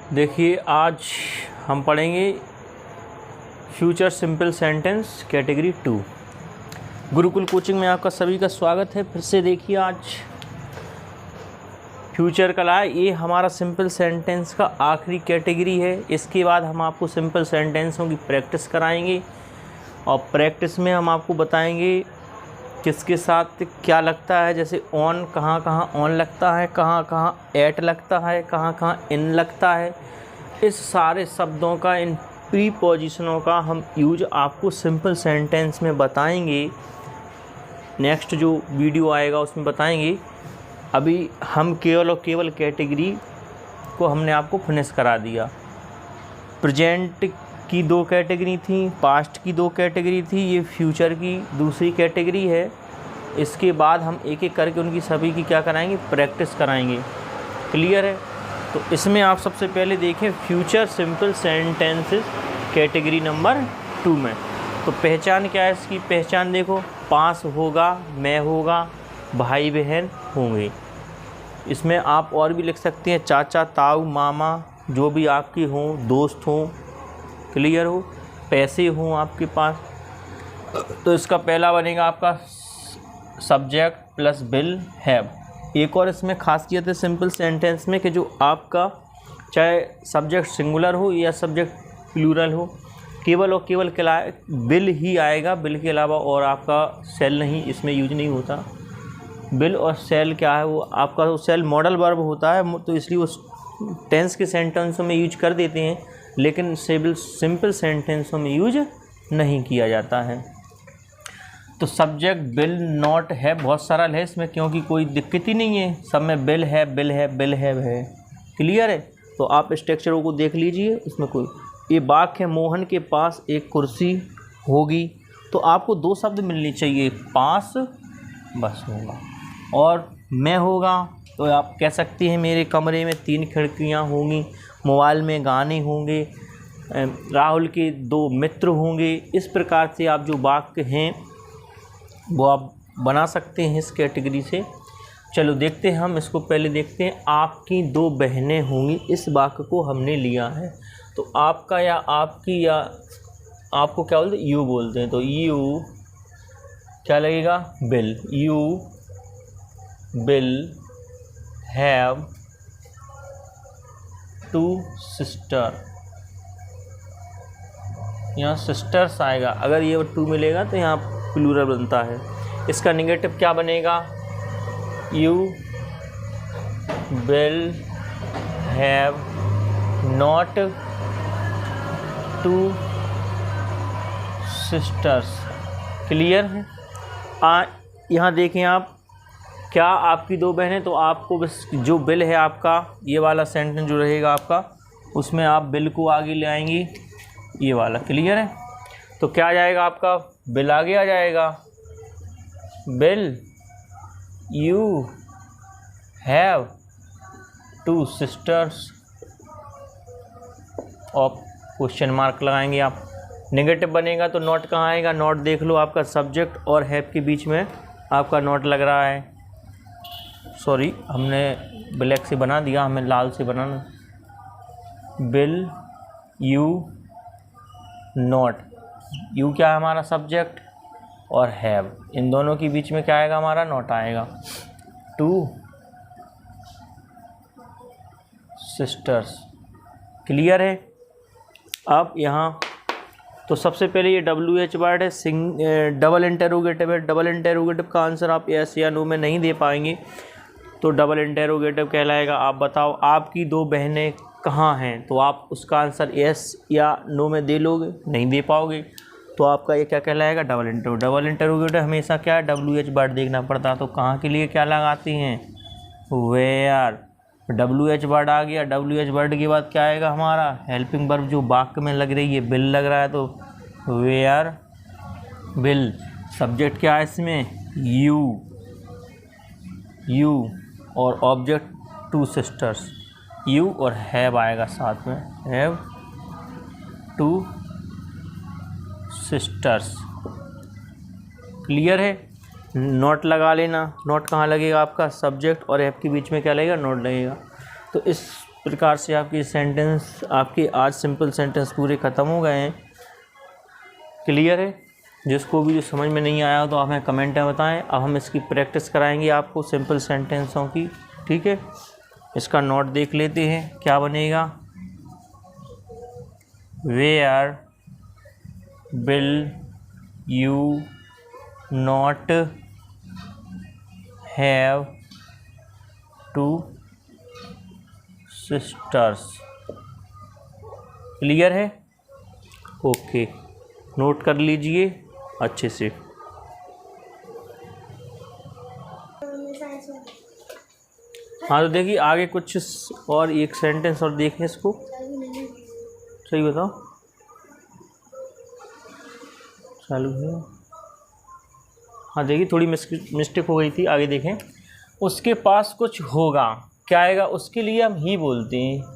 देखिए, आज हम पढ़ेंगे future simple sentence category 2। Gurukul coaching में आपका सभी का स्वागत है। फिर से देखिए, आज फ्यूचर कला ये हमारा सिंपल सेंटेंस का आखिरी कैटेगरी है। इसके बाद हम आपको सिंपल सेंटेंसों की प्रैक्टिस कराएंगे और प्रैक्टिस में हम आपको बताएंगे किसके साथ क्या लगता है। जैसे ऑन कहाँ कहाँ ऑन लगता है, कहाँ कहाँ एट लगता है, कहाँ कहाँ इन लगता है। इस सारे शब्दों का, इन प्रीपोजिशनों का हम यूज आपको सिंपल सेंटेंस में बताएंगे। नेक्स्ट जो वीडियो आएगा उसमें बताएंगे। अभी हम केवल और केवल कैटेगरी को हमने आपको फिनिश करा दिया। प्रेजेंट की 2 कैटेगरी थी, पास्ट की 2 कैटेगरी थी, ये फ्यूचर की दूसरी कैटेगरी है। इसके बाद हम एक एक करके उनकी सभी की क्या कराएंगे, प्रैक्टिस कराएंगे। क्लियर है? तो इसमें आप सबसे पहले देखें future simple sentences category number 2 में। तो पहचान क्या है इसकी? पहचान देखो, पास होगा, मैं होगा, भाई बहन होंगे। इसमें आप और भी लिख सकते हैं, चाचा, ताऊ, मामा, जो भी आपके हों, दोस्त हों। क्लियर हो? पैसे हों आपके पास। तो इसका पहला बनेगा आपका सब्जेक्ट प्लस विल हैव। एक और इसमें खासियत है सिंपल सेंटेंस में कि जो आपका चाहे सब्जेक्ट सिंगुलर हो या सब्जेक्ट प्लूरल हो, केवल और केवल विल ही आएगा। विल के अलावा और आपका सेल नहीं, इसमें यूज नहीं होता। विल और सेल क्या है, वो आपका सेल मॉडल वर्ब होता है, तो इसलिए उस टेंस के सेंटेंसों में यूज कर देते हैं, लेकिन सिंपल सेंटेंसों में यूज नहीं किया जाता है। तो सब्जेक्ट विल नॉट है, बहुत सरल है इसमें, क्योंकि कोई दिक्कत ही नहीं है। सब में विल है, विल है, विल है। क्लियर है? तो आप स्ट्रक्चरों को देख लीजिए। इसमें कोई ये वाक्य है, मोहन के पास एक कुर्सी होगी। तो आपको 2 शब्द मिलने चाहिए, पास बस होगा और मैं होगा। तो आप कह सकते हैं मेरे कमरे में 3 खिड़कियां होंगी, मोबाइल में गाने होंगे, राहुल के 2 मित्र होंगे। इस प्रकार से आप जो वाक्य हैं वो आप बना सकते हैं इस कैटेगरी से। चलो देखते हैं, हम इसको पहले देखते हैं। आपकी 2 बहनें होंगी, इस वाक्य को हमने लिया है। तो आपका या आपकी या आपको क्या बोलते हैं, यू बोलते हैं। तो यू क्या लगेगा, will. You will have 2 sister. यहाँ सिस्टर्स आएगा, अगर ये 2 मिलेगा तो यहाँ प्लूरल बनता है। इसका नेगेटिव क्या बनेगा, you will have not 2 sisters. Clear है? यहाँ देखें आप, क्या आपकी 2 बहनें, तो आपको बस जो विल है आपका, ये वाला सेंटेंस जो रहेगा आपका, उसमें आप विल को आगे ले आएंगी, ये वाला। क्लियर है? तो क्या आ जाएगा आपका, विल आगे आ जाएगा। विल यू हैव 2 सिस्टर्स और क्वेश्चन मार्क लगाएंगे आप। नेगेटिव बनेगा तो नॉट कहाँ आएगा, नॉट देख लो, आपका सब्जेक्ट और हैव के बीच में आपका नॉट लग रहा है। सॉरी, हमने ब्लैक से बना दिया, हमें लाल से बनाना। विल यू नॉट, यू क्या है हमारा सब्जेक्ट और हैव, इन दोनों के बीच में क्या आएगा हमारा, नॉट आएगा। 2 सिस्टर्स। क्लियर है? अब यहाँ तो सबसे पहले ये WH वर्ड है, डबल इंटेरोगेटिव है। डबल इंटेरोगेटिव का आंसर आप यस या नो में नहीं दे पाएंगे, तो डबल इंटेरोगेटिव कहलाएगा। आप बताओ आपकी 2 बहनें कहाँ हैं, तो आप उसका आंसर यस या नो में दे लोगे, नहीं दे पाओगे, तो आपका ये क्या कहलाएगा, डबल इंटेरोगेटिव। डबल इंटेरोगेटिव हमेशा क्या है, WH वर्ड देखना पड़ता है। तो कहाँ के लिए क्या लगाते हैं, वेयर। WH वर्ड आ गया। WH वर्ड के बाद क्या आएगा हमारा, हेल्पिंग वर्ब जो वाक्य में लग रही है, विल लग रहा है, तो वेयर विल। सब्जेक्ट क्या है इसमें, यू और ऑब्जेक्ट 2 सिस्टर्स, यू और हैव आएगा साथ में, हैव 2 सिस्टर्स। क्लियर है? नोट लगा लेना। नोट कहाँ लगेगा आपका, सब्जेक्ट और ऐप के बीच में क्या लगेगा, नोट लगेगा। तो इस प्रकार से आपके सेंटेंस, आपके आज सिंपल सेंटेंस पूरे ख़त्म हो गए हैं। क्लियर है? जिसको भी जो समझ में नहीं आया तो आप हमें कमेंट में बताएं। अब हम इसकी प्रैक्टिस कराएंगे आपको सिंपल सेंटेंसों की, ठीक है। इसका नोट देख लेते हैं क्या बनेगा। Where will you not have two sisters. Clear है? ओके, नोट कर लीजिए अच्छे से। हाँ तो देखिए आगे कुछ और एक सेंटेंस और देखें इसको। सही बताओ, चालू है? हाँ देखिए थोड़ी मिस्टेक हो गई थी। आगे देखें, उसके पास कुछ होगा, क्या आएगा? उसके लिए हम ही बोलते हैं।